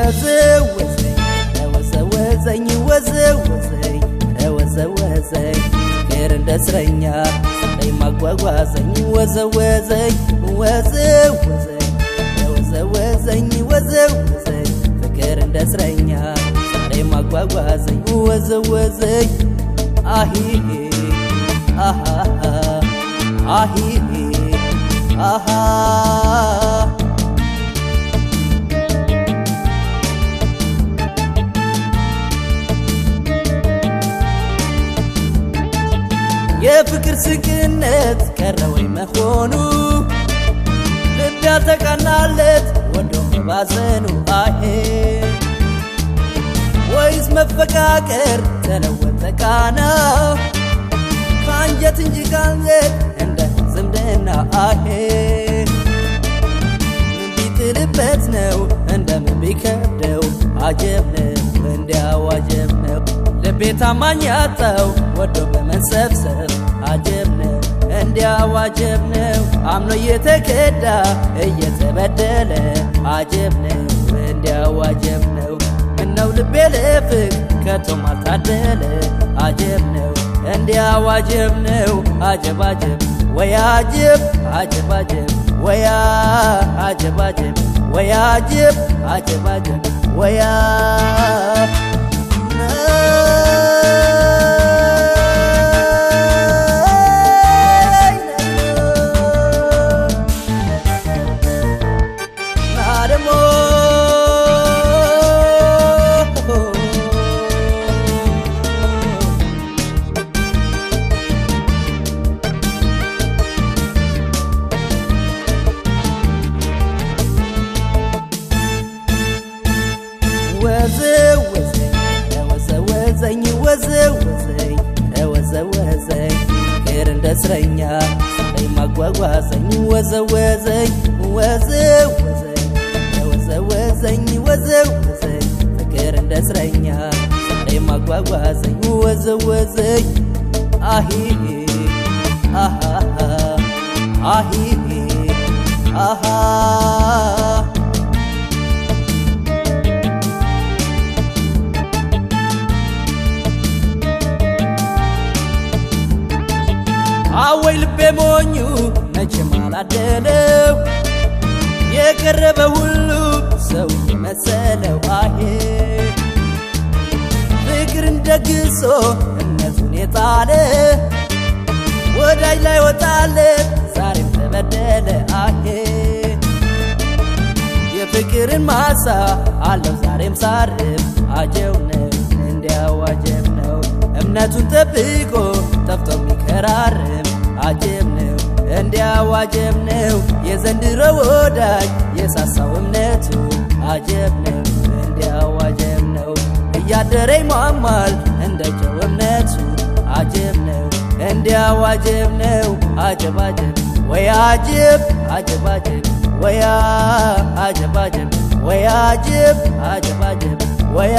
ወዘወዘኝ ወዘወዘኝ ወዘወዘኝ ወዘወዘኝ ፍቅር እንደ እስረኛ ሰጠኝ ማጓጓዘኝ ወዘወዘኝ ወዘወዘኝ ወዘወዘኝ ወዘወዘኝ ፍቅር እንደ እስረኛ ሰጠኝ ማጓጓዘኝ ወዘወዘኝ አሂሂ አሃ አሂሂ አሃ የፍቅር ስቅነት ቀረ ወይ መሆኑ ልብ ያልተቀናለት ወዶ ባዘኑ አሄ ወይስ መፈቃቀር ተለወጠ ቃና ካንጀት እንጂ ካንጀት እንደ ዝምድና አሄ ምን ቢጥልበት ነው እንደምን ቢከብደው አጀብ ነው እንዲያው አጀብ ነው ልቤ ታማኝ ያጣው ወዶ በመንሰብሰብ አጀብ ነው እንዲያው አጀብ ነው አምኖ እየተከዳ እየተበደለ አጀብ ነው እንዲያው አጀብ ነው ምነው ልቤ ለፍቅር ከቶም አልታደለ አጀብ ነው እንዲያው አጀብ ነው አጀብ አጀብ ወይ አጀብ አጀብ አጀብ ወይ አጀብ አጀብ ወይ አጀብ አጀብ አጀብ ወይ ወዘወዘኝ ወዘወዘኝ ወዘወዘኝ ፍቅር እንደ እስረኛ ሰጠኝ ማጓጓዘኝ ወዘወዘኝ ወዘወዘኝ ወዘወዘኝ ወዘወዘኝ ፍቅር እንደ እስረኛ ሰጠኝ ማጓጓዘኝ ወዘወዘኝ አሂሂ አሃ አሂሂ አሃ አወይ ልቤ ሞኙ መቼም አላደለው የቀረበ ሁሉ ሰው መሰለው አሄ ፍቅርን ደግሶ እምነቱን የጣለ ወዳጅ ላይ ወጣለት ዛሬም ተበደለ አሄ የፍቅርን ማሳ አለው ዛሬም ሳርፍ አጀብ ነው እንዲያው አጀብ ነው እምነቱን ጠብቆ ጠፍቶ የሚከራርም አጀብ ነው እንዲያው አጀብ ነው የዘንድሮ ወዳጅ የሳሳው እምነቱ አጀብ ነው እንዲያው አጀብ ነው እያደረ ይሟሟል እንደ ጨው እምነቱ አጀብ ነው እንዲያው አጀብ ነው አጀብ አጀብ ወይ አጀብ አጀብ አጀብ ወይ አጀብ አጀብ ወይ አጀብ አጀብ አጀብ ወይ